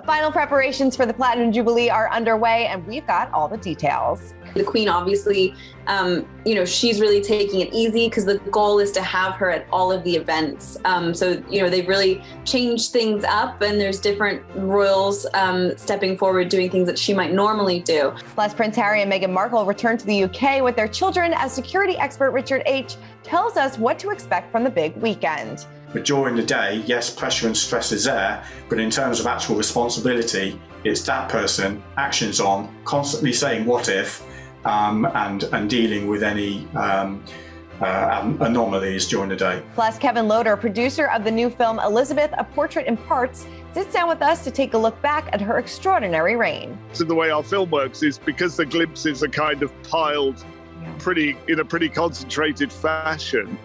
Final preparations for the Platinum Jubilee are underway, and we've got all the details. The Queen, obviously, she's really taking it easy because the goal is to have her at all of the events. They've really changed things up, and there's different royals stepping forward, doing things that she might normally do. Plus, Prince Harry and Meghan Markle return to the UK with their children as security expert Richard H. tells us what to expect from the big weekend. But during the day, yes, pressure and stress is there, but in terms of actual responsibility, it's that person, actions on, constantly saying what if, and dealing with any anomalies during the day. Plus, Kevin Loder, producer of the new film Elizabeth, A Portrait in Parts, sits down with us to take a look back at her extraordinary reign. So the way our film works is because the glimpses are kind of piled in a pretty concentrated fashion.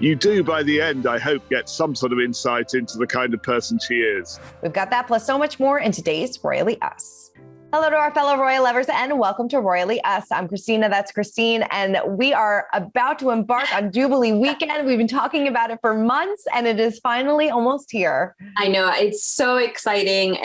You do, by the end, I hope, get some sort of insight into the kind of person she is. We've got that plus so much more in today's Royally Us. Hello to our fellow royal lovers and welcome to Royally Us. I'm Christina, that's Christine, and we are about to embark on Jubilee weekend. We've been talking about it for months and it is finally almost here. I know, it's so exciting.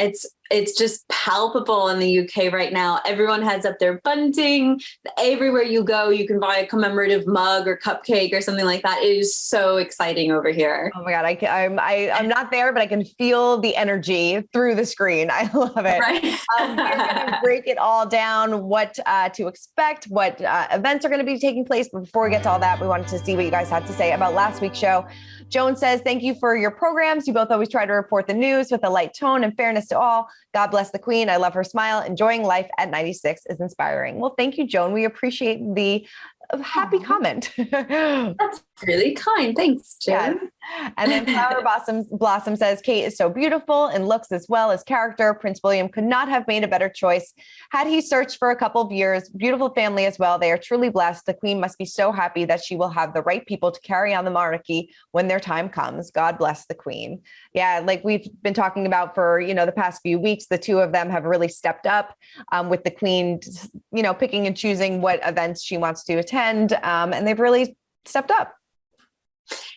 It's just palpable in the UK right now. Everyone has up their bunting. Everywhere you go, you can buy a commemorative mug or cupcake or something like that. It is so exciting over here. Oh my God, I'm not there, but I can feel the energy through the screen. I love it. Right. We're going to break it all down, what to expect, what events are going to be taking place. But before we get to all that, we wanted to see what you guys had to say about last week's show. Joan says, thank you for your programs. You both always try to report the news with a light tone and fairness to all. God bless the Queen. I love her smile. Enjoying life at 96 is inspiring. Well, thank you, Joan. We appreciate the happy comment. That's really kind. Thanks, Joan. Yes. And then Flower Blossom says, Kate is so beautiful and looks as well as character. Prince William could not have made a better choice had he searched for a couple of years. Beautiful family as well. They are truly blessed. The Queen must be so happy that she will have the right people to carry on the monarchy when their time comes. God bless the Queen. Yeah, like we've been talking about for, the past few weeks, the two of them have really stepped up with the Queen, picking and choosing what events she wants to attend. And they've really stepped up.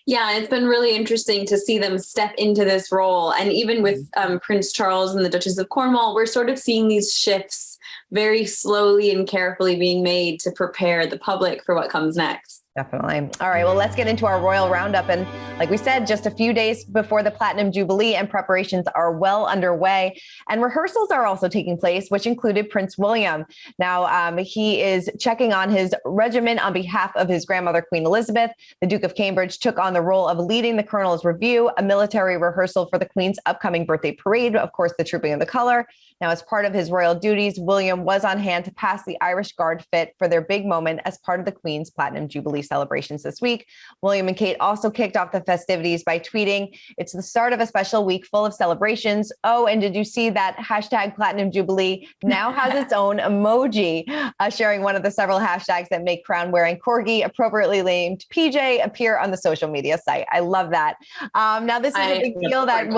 Yeah, it's been really interesting to see them step into this role. And even with Prince Charles and the Duchess of Cornwall, we're sort of seeing these shifts very slowly and carefully being made to prepare the public for what comes next. Definitely. All right, well, let's get into our royal roundup. And like we said, just a few days before the Platinum Jubilee and preparations are well underway. And rehearsals are also taking place, which included Prince William. Now, he is checking on his regimen on behalf of his grandmother, Queen Elizabeth. The Duke of Cambridge took on the role of leading the Colonel's Review, a military rehearsal for the Queen's upcoming birthday parade, of course, the Trooping of the Colour. Now, as part of his royal duties, William was on hand to pass the Irish Guard fit for their big moment as part of the Queen's Platinum Jubilee celebrations this week. William and Kate also kicked off the festivities by tweeting, "It's the start of a special week full of celebrations. Oh, and did you see that hashtag Platinum Jubilee now has its own emoji?" Sharing one of the several hashtags that make crown-wearing corgi, appropriately named PJ, appear on the social media site. I love that. Now, this is a big deal that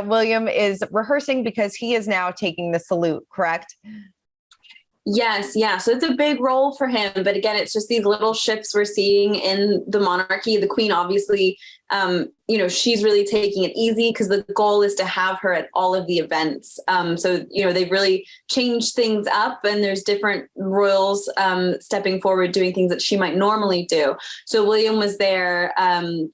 William is rehearsing because he is now taking the salute, correct? Yes. Yeah. So it's a big role for him. But again, it's just these little shifts we're seeing in the monarchy. The Queen, obviously, she's really taking it easy because the goal is to have her at all of the events. They've really changed things up, and there's different royals stepping forward, doing things that she might normally do. So William was there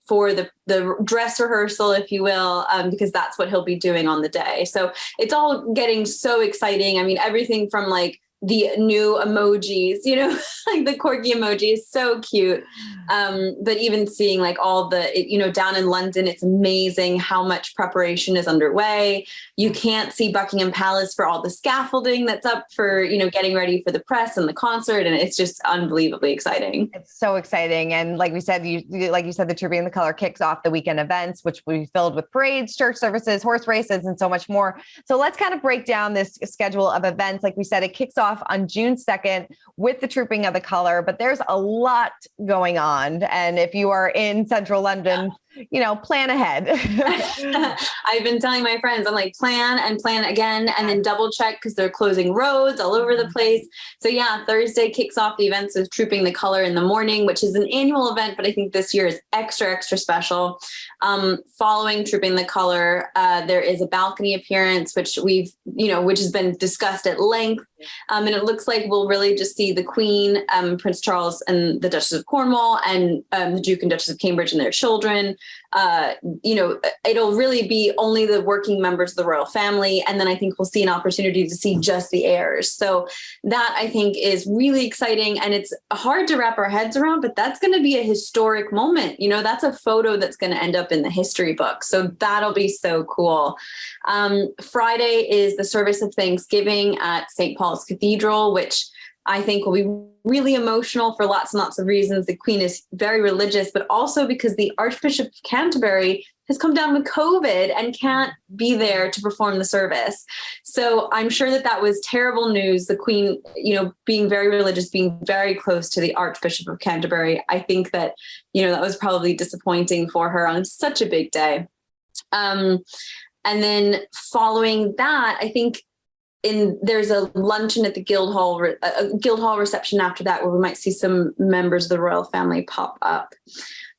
for the dress rehearsal, if you will, because that's what he'll be doing on the day. So it's all getting so exciting. I mean, everything from like the new emojis, like the corgi emoji is so cute. But even seeing like all the, down in London, it's amazing how much preparation is underway. You can't see Buckingham Palace for all the scaffolding that's up for, getting ready for the press and the concert. And it's just unbelievably exciting. It's so exciting. And like we said, the Trooping the Colour kicks off the weekend events, which will be filled with parades, church services, horse races, and so much more. So let's kind of break down this schedule of events. Like we said, it kicks off on June 2nd with the Trooping of the Colour, but there's a lot going on. And if you are in central London, plan ahead. I've been telling my friends, I'm like, plan and plan again, and then double check because they're closing roads all over the place. So yeah, Thursday kicks off the events of Trooping the Color in the morning, which is an annual event, but I think this year is extra, extra special. Following Trooping the Color, there is a balcony appearance, which which has been discussed at length. And it looks like we'll really just see the Queen, Prince Charles and the Duchess of Cornwall, and the Duke and Duchess of Cambridge and their children. It'll really be only the working members of the royal family. And then I think we'll see an opportunity to see just the heirs. So that I think is really exciting. And it's hard to wrap our heads around, but that's going to be a historic moment. That's a photo that's going to end up in the history book. So that'll be so cool. Friday is the service of Thanksgiving at St. Paul's Cathedral, which I think will be really emotional for lots and lots of reasons. The Queen is very religious, but also because the Archbishop of Canterbury has come down with COVID and can't be there to perform the service. So I'm sure that was terrible news. The Queen, being very religious, being very close to the Archbishop of Canterbury. I think that, that was probably disappointing for her on such a big day. And then following that, I think there's a luncheon at the Guildhall, a Guildhall reception after that, where we might see some members of the royal family pop up.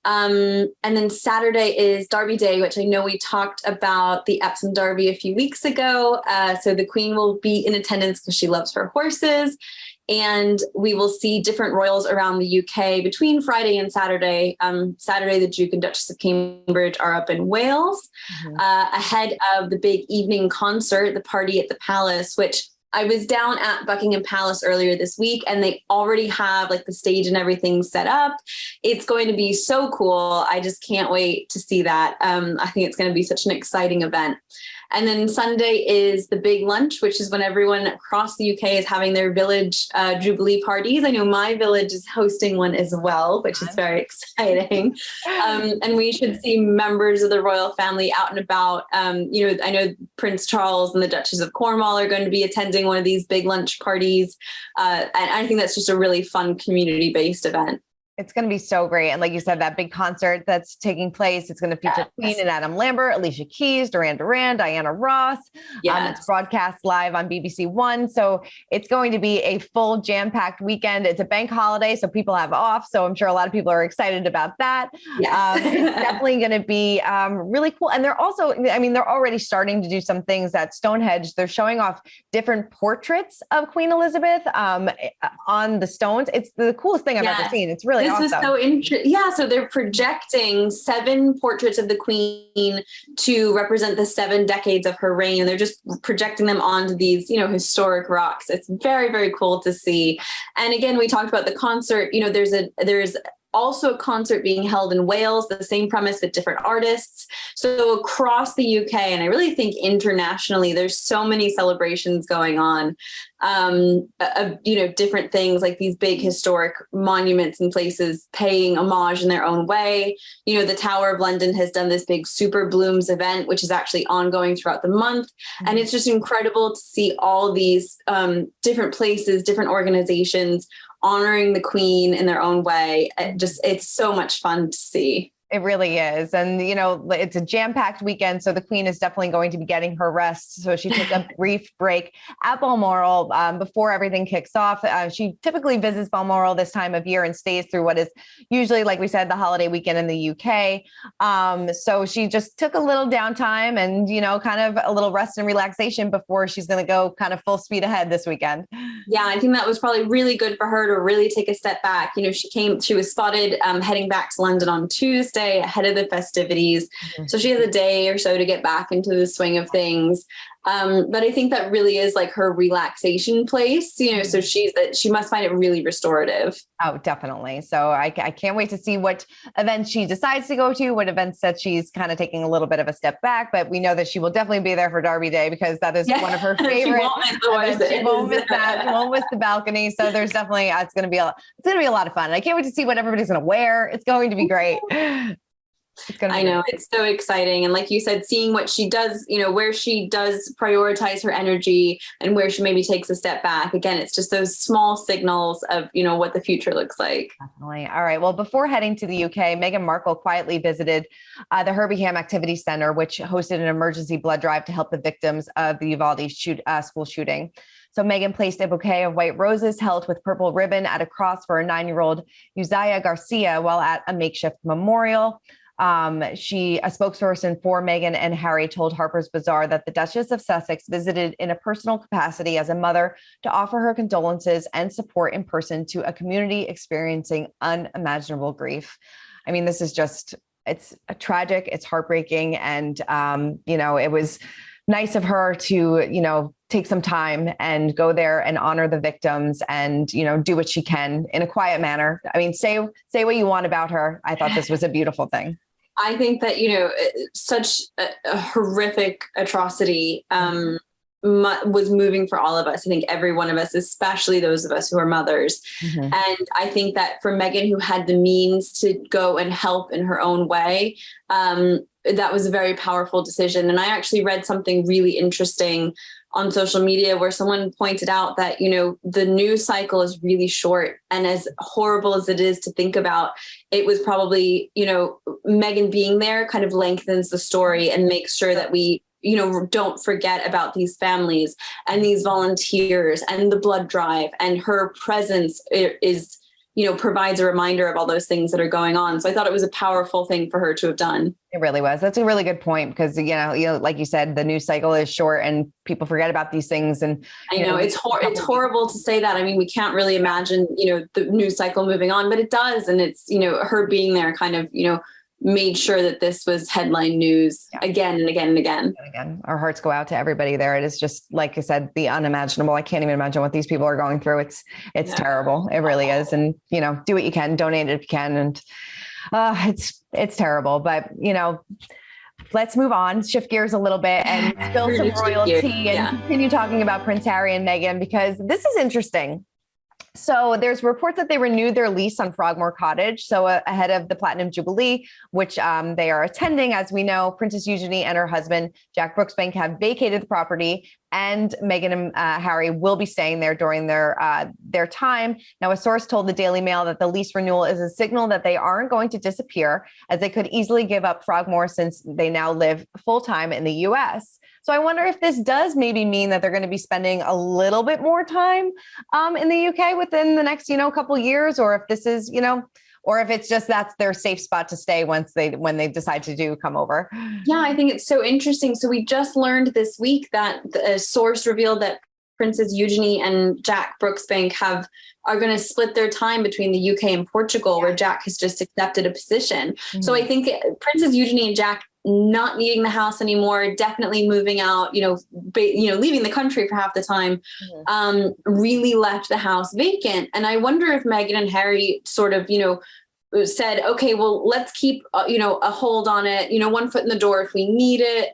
And then Saturday is Derby Day, which I know we talked about the Epsom Derby a few weeks ago. So the Queen will be in attendance because she loves her horses. And we will see different royals around the UK between Friday and Saturday. Saturday, the Duke and Duchess of Cambridge are up in Wales, ahead of the big evening concert, the Party at the Palace, which I was down at Buckingham Palace earlier this week, and they already have the stage and everything set up. It's going to be so cool. I just can't wait to see that. I think it's going to be such an exciting event. And then Sunday is the big lunch, which is when everyone across the UK is having their village Jubilee parties. I know my village is hosting one as well, which is very exciting. And we should see members of the royal family out and about. I know Prince Charles and the Duchess of Cornwall are going to be attending one of these big lunch parties. And I think that's just a really fun community-based event. It's going to be so great. And like you said, that big concert that's taking place, it's going to feature Queen and Adam Lambert, Alicia Keys, Duran Duran, Diana Ross. It's broadcast live on BBC One. So it's going to be a full jam-packed weekend. It's a bank holiday, so people have off. So I'm sure a lot of people are excited about that. Yes. It's definitely going to be really cool. And they're also, they're already starting to do some things at Stonehenge. They're showing off different portraits of Queen Elizabeth on the stones. It's the coolest thing I've ever seen. It's really awesome. Was so interesting. Yeah. So they're projecting 7 portraits of the Queen to represent the 7 decades of her reign. And they're just projecting them onto these, historic rocks. It's very, very cool to see. And again, we talked about the concert, there's also a concert being held in Wales, the same premise with different artists. So across the UK, and I really think internationally, there's so many celebrations going on, different things like these big historic monuments and places paying homage in their own way. The Tower of London has done this big Super Blooms event, which is actually ongoing throughout the month. And it's just incredible to see all these different places, different organizations honoring the Queen in their own way. It's so much fun to see. It really is. And, it's a jam-packed weekend. So the Queen is definitely going to be getting her rest. So she took a brief break at Balmoral before everything kicks off. She typically visits Balmoral this time of year and stays through what is usually, like we said, the holiday weekend in the UK. So she just took a little downtime and, kind of a little rest and relaxation before she's going to go kind of full speed ahead this weekend. Yeah, I think that was probably really good for her to really take a step back. She was spotted heading back to London on Tuesday ahead of the festivities. So she has a day or so to get back into the swing of things. But I think that really is like her relaxation place, so she must find it really restorative. Oh, definitely. So I can't wait to see what events she decides to go to, what events that she's kind of taking a little bit of a step back, but we know that she will definitely be there for Derby Day because that is one of her favorite. She won't miss that. She won't miss the balcony. So there's definitely, it's going to be a lot of fun. And I can't wait to see what everybody's going to wear. It's going to be great. I know, it's so exciting. And like you said, seeing what she does, where she does prioritize her energy and where she maybe takes a step back. Again, it's just those small signals of, what the future looks like. Definitely. All right. Well, before heading to the UK, Meghan Markle quietly visited the Birmingham Activity Center, which hosted an emergency blood drive to help the victims of the Uvalde school shooting. So Meghan placed a bouquet of white roses held with purple ribbon at a cross for a 9-year-old Uzziah Garcia while at a makeshift memorial. A spokesperson for Meghan and Harry told Harper's Bazaar that the Duchess of Sussex visited in a personal capacity as a mother to offer her condolences and support in person to a community experiencing unimaginable grief. I mean, this is just, it's tragic, it's heartbreaking. And, it was nice of her to, take some time and go there and honor the victims and, do what she can in a quiet manner. I mean, say what you want about her. I thought this was a beautiful thing. I think that, such a horrific atrocity was moving for all of us. I think every one of us, especially those of us who are mothers. Mm-hmm. And I think that for Meghan, who had the means to go and help in her own way, that was a very powerful decision. And I actually read something really interesting on social media where someone pointed out that, the news cycle is really short. And as horrible as it is to think about, it was probably, Meghan being there kind of lengthens the story and makes sure that we, don't forget about these families and these volunteers and the blood drive, and her presence is, provides a reminder of all those things that are going on. So I thought it was a powerful thing for her to have done. It really was. That's a really good point because, like you said, the news cycle is short and people forget about these things. And I know it's horrible to say that. I mean, we can't really imagine, the news cycle moving on, but it does. And it's, her being there kind of, made sure that this was headline news again and again and again. And again, our hearts go out to everybody there. It is just, like I said, the unimaginable. I can't even imagine what these people are going through. It's terrible. It really is. And, do what you can, donate if you can. And it's terrible, but, let's move on, shift gears a little bit and spill some royalty and continue talking about Prince Harry and Meghan, because this is interesting. So there's reports that they renewed their lease on Frogmore Cottage. So ahead of the Platinum Jubilee, which they are attending, as we know, Princess Eugenie and her husband, Jack Brooksbank, have vacated the property, and Meghan and Harry will be staying there during their time. Now, a source told the Daily Mail that the lease renewal is a signal that they aren't going to disappear, as they could easily give up Frogmore since they now live full-time in the U.S. So I wonder if this does maybe mean that they're going to be spending a little bit more time in the UK within the next, couple years, or if this is, or if it's just that's their safe spot to stay when they decide to come over. Yeah, I think it's so interesting. So we just learned this week that a source revealed that Princess Eugenie and Jack Brooksbank are going to split their time between the UK and Portugal, where Jack has just accepted a position. Mm-hmm. So I think Princess Eugenie and Jack not needing the house anymore, definitely moving out, leaving the country for half the time, really left the house vacant. And I wonder if Meghan and Harry sort of, said, okay, well, let's keep, a hold on it, one foot in the door if we need it.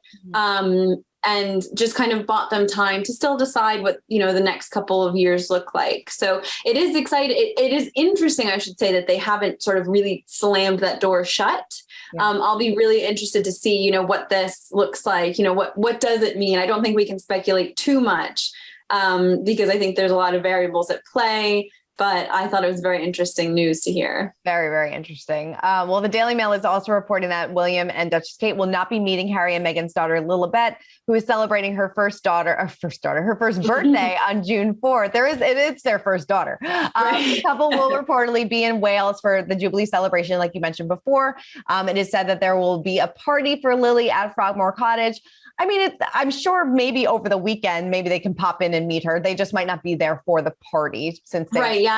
And just kind of bought them time to still decide what, the next couple of years look like. So it is exciting. It is interesting, I should say, that they haven't sort of really slammed that door shut. Yeah. I'll be really interested to see, what this looks like. What does it mean? I don't think we can speculate too much because I think there's a lot of variables at play. But I thought it was very interesting news to hear. Very, very interesting. Well, the Daily Mail is also reporting that William and Duchess Kate will not be meeting Harry and Meghan's daughter, Lilibet, who is celebrating her first birthday on June 4th. It's their first daughter. The couple will reportedly be in Wales for the Jubilee celebration, like you mentioned before. It is said that there will be a party for Lily at Frogmore Cottage. I mean, I'm sure maybe over the weekend, maybe they can pop in and meet her. They just might not be there for the party since they. Right. Yeah.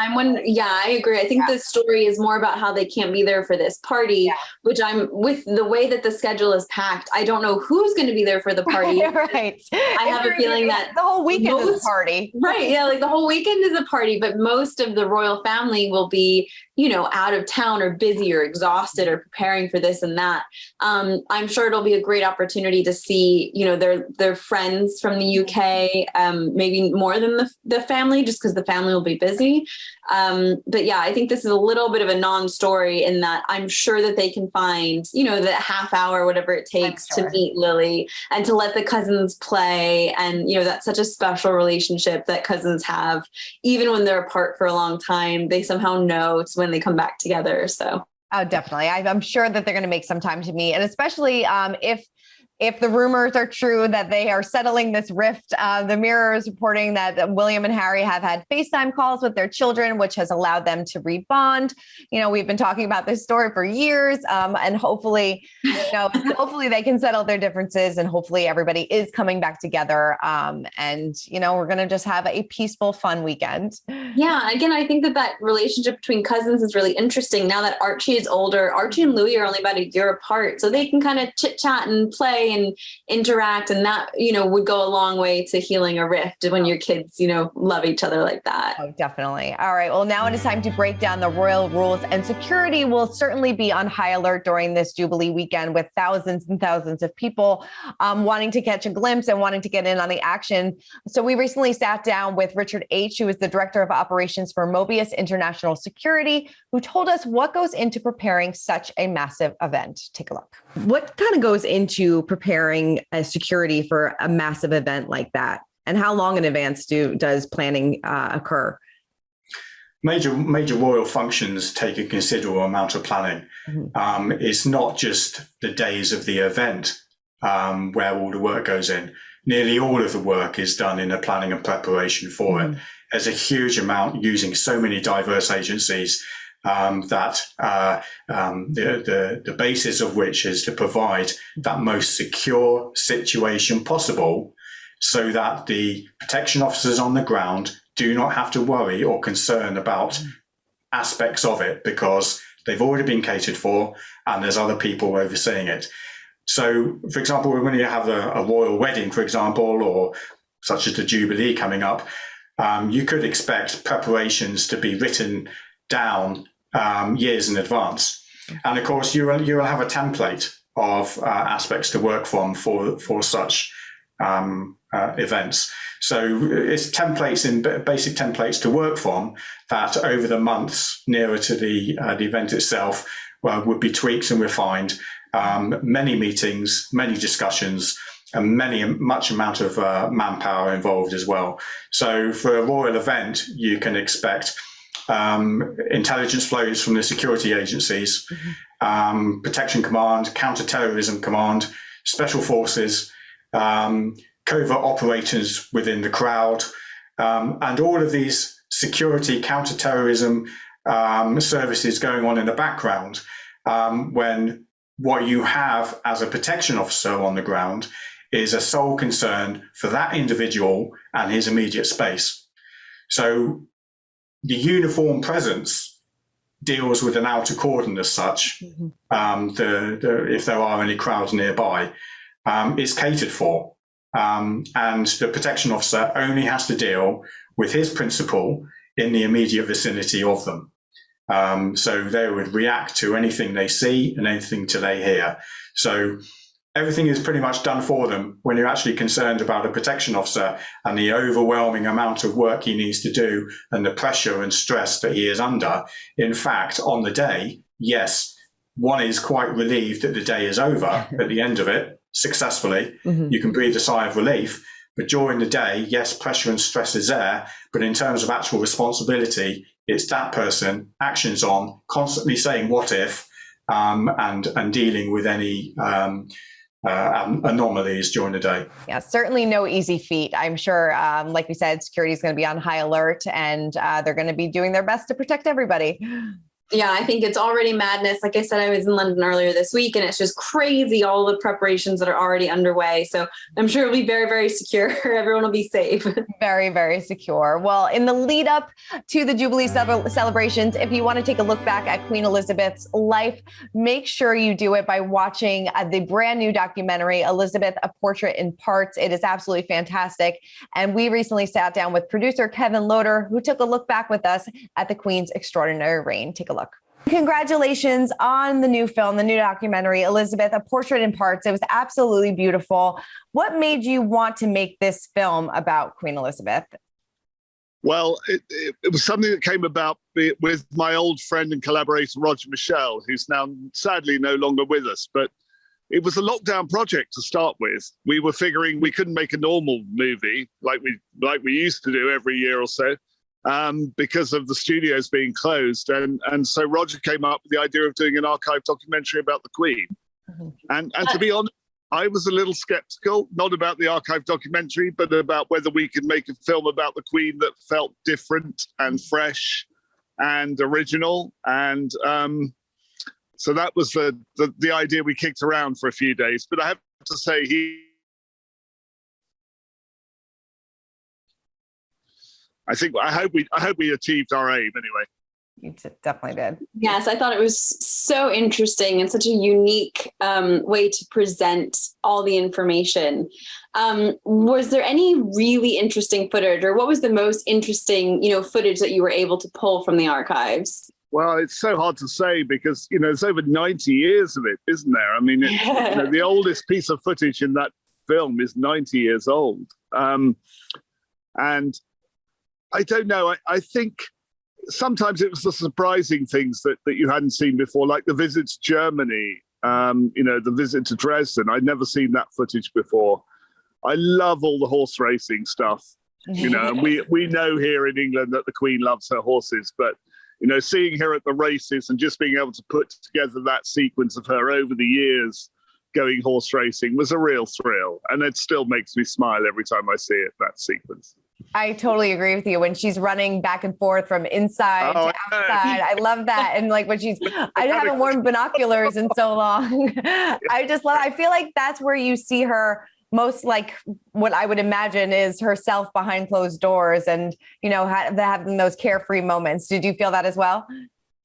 I agree. I think the story is more about how they can't be there for this party, which I'm with the way that the schedule is packed. I don't know who's going to be there for the party. Right. I have a feeling that the whole weekend is a party. Right. Yeah. Like the whole weekend is a party, but most of the royal family will be, out of town or busy or exhausted or preparing for this and that. I'm sure it'll be a great opportunity to see, their friends from the UK, maybe more than the family, just because the family will be busy. But yeah, I think this is a little bit of a non-story in that I'm sure that they can find, the half hour, whatever it takes to meet Lily and to let the cousins play. And, that's such a special relationship that cousins have. Even when they're apart for a long time, they somehow know it's when they come back together. So. Oh, definitely. I'm sure that they're going to make some time to meet. And especially if the rumors are true that they are settling this rift, the Mirror is reporting that William and Harry have had FaceTime calls with their children, which has allowed them to rebond. We've been talking about this story for years, and hopefully they can settle their differences, and hopefully everybody is coming back together. And we're going to just have a peaceful, fun weekend. Yeah. Again, I think that relationship between cousins is really interesting. Now that Archie is older, Archie and Louis are only about a year apart, so they can kind of chit chat and play and interact, and that would go a long way to healing a rift when your kids love each other like that. Oh, definitely. All right, well, now it is time to break down the royal rules, and security will certainly be on high alert during this Jubilee weekend, with thousands and thousands of people wanting to catch a glimpse and wanting to get in on the action. So we recently sat down with Richard H., who is the director of operations for Mobius International Security, who told us what goes into preparing such a massive event. Take a look. What kind of goes into preparing a security for a massive event like that? And how long in advance does planning occur? Major royal functions take a considerable amount of planning. Mm-hmm. It's not just the days of the event where all the work goes in. Nearly all of the work is done in the planning and preparation for it. There's a huge amount using so many diverse agencies that the basis of which is to provide that most secure situation possible, so that the protection officers on the ground do not have to worry or concern about aspects of it, because they've already been catered for and there's other people overseeing it. So, for example, when you have a royal wedding, for example, or such as the Jubilee coming up, you could expect preparations to be written down years in advance. And of course, you will have a template of aspects to work from for such events. So it's basic templates to work from that over the months nearer to the event itself would be tweaked and refined. Many meetings, many discussions, and much amount of manpower involved as well. So for a royal event, you can expect intelligence flows from the security agencies, Protection Command, Counter-Terrorism Command, Special Forces, covert operators within the crowd, and all of these security counter-terrorism services going on in the background, when what you have as a protection officer on the ground is a sole concern for that individual and his immediate space. So the uniform presence deals with an outer cordon as such. If there are any crowds nearby, is catered for. And the protection officer only has to deal with his principal in the immediate vicinity of them. So they would react to anything they see and anything they hear. So everything is pretty much done for them when you're actually concerned about a protection officer and the overwhelming amount of work he needs to do and the pressure and stress that he is under. In fact, on the day, yes, one is quite relieved that the day is over at the end of it successfully. You can breathe a sigh of relief. But during the day, yes, pressure and stress is there. But in terms of actual responsibility, it's that person, actions on, constantly saying what if, and dealing with any anomalies during the day. Yeah, certainly no easy feat. I'm sure, like we said, security is going to be on high alert, and they're going to be doing their best to protect everybody. Yeah, I think it's already madness. Like I said, I was in London earlier this week, and it's just crazy, all the preparations that are already underway. So I'm sure it'll be very, very secure. Everyone will be safe. Very, very secure. Well, in the lead up to the Jubilee celebrations, if you want to take a look back at Queen Elizabeth's life, make sure you do it by watching the brand new documentary, Elizabeth, A Portrait in Parts. It is absolutely fantastic. And we recently sat down with producer Kevin Loader, who took a look back with us at the Queen's extraordinary reign. Take a look. look. Congratulations on the new film, the new documentary, Elizabeth, A Portrait in Parts. It was absolutely beautiful. What made you want to make this film about Queen Elizabeth? Well, it was something that came about with my old friend and collaborator, Roger Michelle, who's now sadly no longer with us. But it was a lockdown project to start with. We were figuring we couldn't make a normal movie like we used to do every year or so, because of the studios being closed. And so Roger came up with the idea of doing an archive documentary about the Queen. Mm-hmm. And to be honest, I was a little skeptical, not about the archive documentary, but about whether we could make a film about the Queen that felt different and fresh and original. And so that was the idea we kicked around for a few days. But I have to say, I hope we achieved our aim anyway. You definitely did. Yes, I thought it was so interesting and such a unique way to present all the information. Was there any really interesting footage, or what was the most interesting, footage that you were able to pull from the archives? Well, it's so hard to say because, there's over 90 years of it, isn't there? I mean, the oldest piece of footage in that film is 90 years old. And I don't know, I think sometimes it was the surprising things that you hadn't seen before, like the visit to Germany, the visit to Dresden. I'd never seen that footage before. I love all the horse racing stuff, and we know here in England that the Queen loves her horses, but, seeing her at the races and just being able to put together that sequence of her over the years going horse racing was a real thrill. And it still makes me smile every time I see it, that sequence. I totally agree with you. When she's running back and forth from inside to outside, I love that. And like when I haven't worn binoculars in so long. I feel like that's where you see her most, like what I would imagine is herself behind closed doors and, having those carefree moments. Did you feel that as well?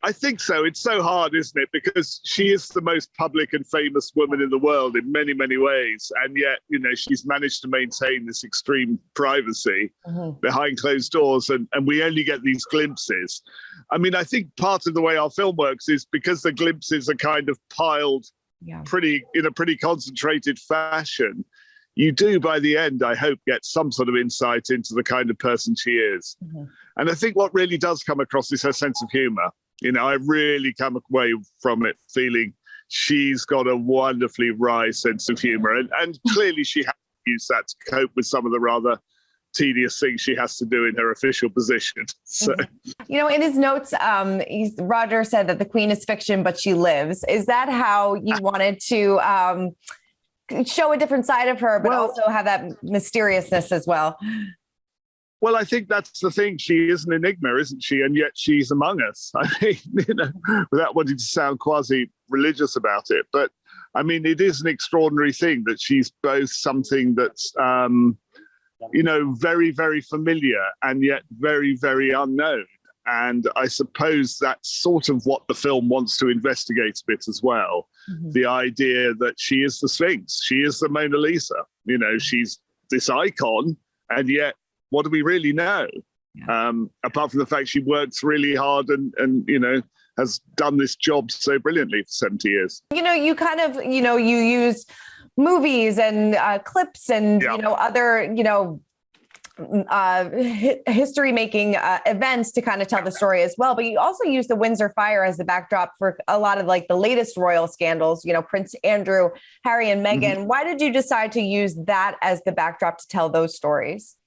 I think so. It's so hard, isn't it? Because she is the most public and famous woman in the world in many, many ways. And yet, she's managed to maintain this extreme privacy behind closed doors. And we only get these glimpses. I mean, I think part of the way our film works is because the glimpses are kind of piled in a pretty concentrated fashion. You do, by the end, I hope, get some sort of insight into the kind of person she is. Mm-hmm. And I think what really does come across is her sense of humor. I really come away from it feeling she's got a wonderfully wry sense of humor. And clearly she has to use that to cope with some of the rather tedious things she has to do in her official position. So, in his notes, Roger said that the Queen is fiction, but she lives. Is that how you wanted to show a different side of her, but also have that mysteriousness as well? Well, I think that's the thing. She is an enigma, isn't she? And yet she's among us. I mean, without wanting to sound quasi-religious about it. But, I mean, it is an extraordinary thing that she's both something that's, very, very familiar and yet very, very unknown. And I suppose that's sort of what the film wants to investigate a bit as well. Mm-hmm. The idea that she is the Sphinx. She is the Mona Lisa. She's this icon, and yet, what do we really know? Yeah. Apart from the fact she works really hard and has done this job so brilliantly for 70 years. You kind of, you use movies and clips and, other, history making events to kind of tell the story as well. But you also use the Windsor fire as the backdrop for a lot of like the latest royal scandals, Prince Andrew, Harry and Meghan. Mm-hmm. Why did you decide to use that as the backdrop to tell those stories?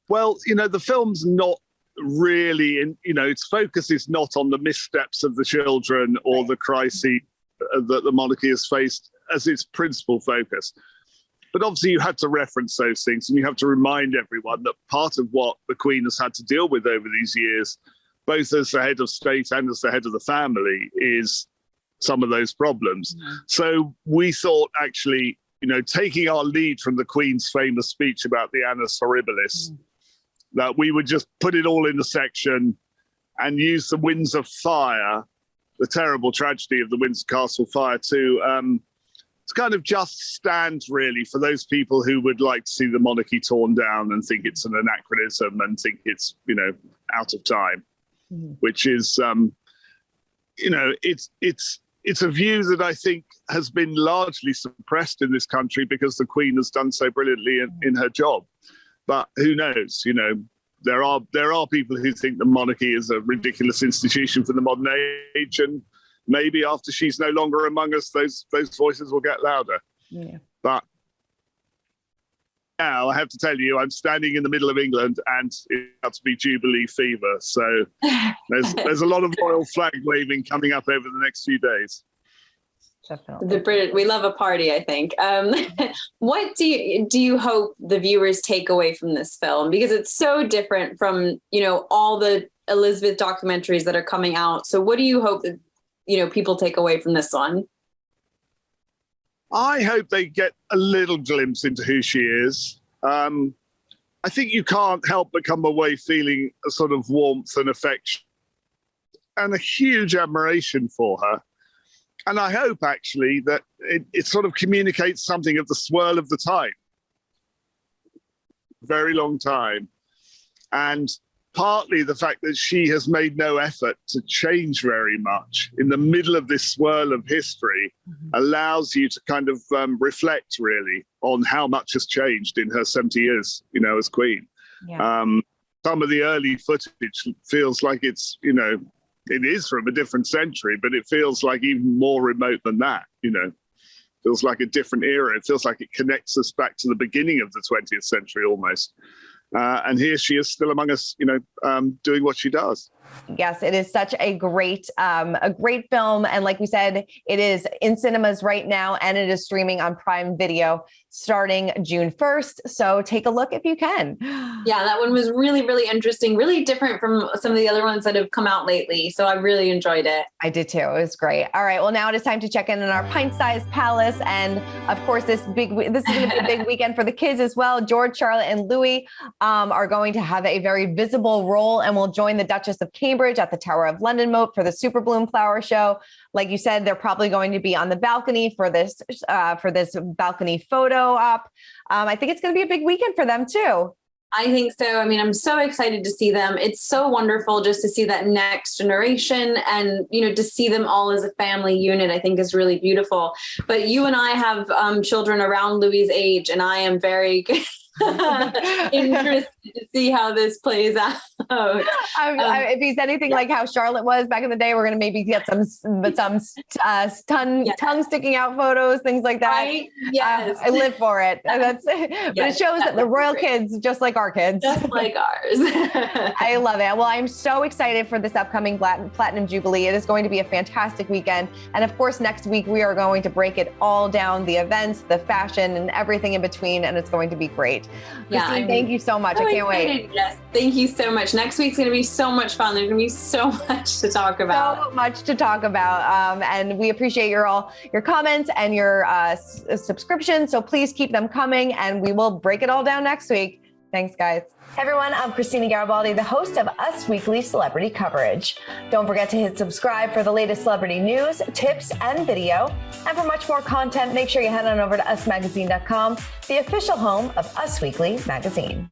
Well, the film's not really, its focus is not on the missteps of the children or the crises that the monarchy has faced as its principal focus. But obviously you had to reference those things, and you have to remind everyone that part of what the Queen has had to deal with over these years, both as the head of state and as the head of the family, is some of those problems. Mm-hmm. So we thought actually, taking our lead from the Queen's famous speech about the Annus Horribilis, that we would just put it all in a section and use the Windsor fire, the terrible tragedy of the Windsor Castle fire, to kind of just stand really for those people who would like to see the monarchy torn down and think it's an anachronism and think it's, out of time, which is it's a view that I think has been largely suppressed in this country because the Queen has done so brilliantly in her job. But who knows? There are people who think the monarchy is a ridiculous institution for the modern age, and maybe after she's no longer among us, those voices will get louder. Yeah. But now I have to tell you, I'm standing in the middle of England, and it's about to be Jubilee fever. So there's a lot of royal flag waving coming up over the next few days. Definitely. We love a party, I think. What do you hope the viewers take away from this film? Because it's so different from, all the Elizabeth documentaries that are coming out. So what do you hope that, people take away from this one? I hope they get a little glimpse into who she is. I think you can't help but come away feeling a sort of warmth and affection and a huge admiration for her. And I hope, actually, that it sort of communicates something of the swirl of the time. Very long time. And partly the fact that she has made no effort to change very much in the middle of this swirl of history allows you to kind of reflect, really, on how much has changed in her 70 years, as Queen. Yeah. Some of the early footage feels like it's, it is from a different century, but it feels like even more remote than that, feels like a different era. It feels like it connects us back to the beginning of the 20th century almost. And here she is still among us, doing what she does. Yes, it is such a great film. And like we said, it is in cinemas right now, and it is streaming on Prime Video starting June 1st. So take a look if you can. Yeah, that one was really, really interesting, really different from some of the other ones that have come out lately. So I really enjoyed it. I did too. It was great. All right. Well, now it is time to check in our pint-sized palace. And of course, this is going to be a big weekend for the kids as well. George, Charlotte, and Louis are going to have a very visible role and will join the Duchess of Cambridge at the Tower of London Moat for the Super Bloom Flower Show. Like you said, they're probably going to be on the balcony for this balcony photo op. I think it's going to be a big weekend for them too. I think so. I mean, I'm so excited to see them. It's so wonderful just to see that next generation and, to see them all as a family unit, I think is really beautiful. But you and I have children around Louis' age, and I am very interested to see how this plays out. If he's anything like how Charlotte was back in the day, we're going to maybe get some tongue sticking out photos, things like that. Right? Yes. I live for it. But it shows that the royal kids, just like our kids. Just like ours. I love it. Well, I'm so excited for this upcoming Platinum Jubilee. It is going to be a fantastic weekend. And of course, next week, we are going to break it all down, the events, the fashion, and everything in between. And it's going to be great. Christine, thank you so much. I can't wait. Yes, thank you so much. Next week's going to be so much fun. There's going to be so much to talk about. So much to talk about. And we appreciate your comments and your subscription. So please keep them coming, and we will break it all down next week. Thanks, guys. Hey everyone, I'm Christina Garibaldi, the host of Us Weekly Celebrity Coverage. Don't forget to hit subscribe for the latest celebrity news, tips, and video. And for much more content, make sure you head on over to usmagazine.com, the official home of Us Weekly Magazine.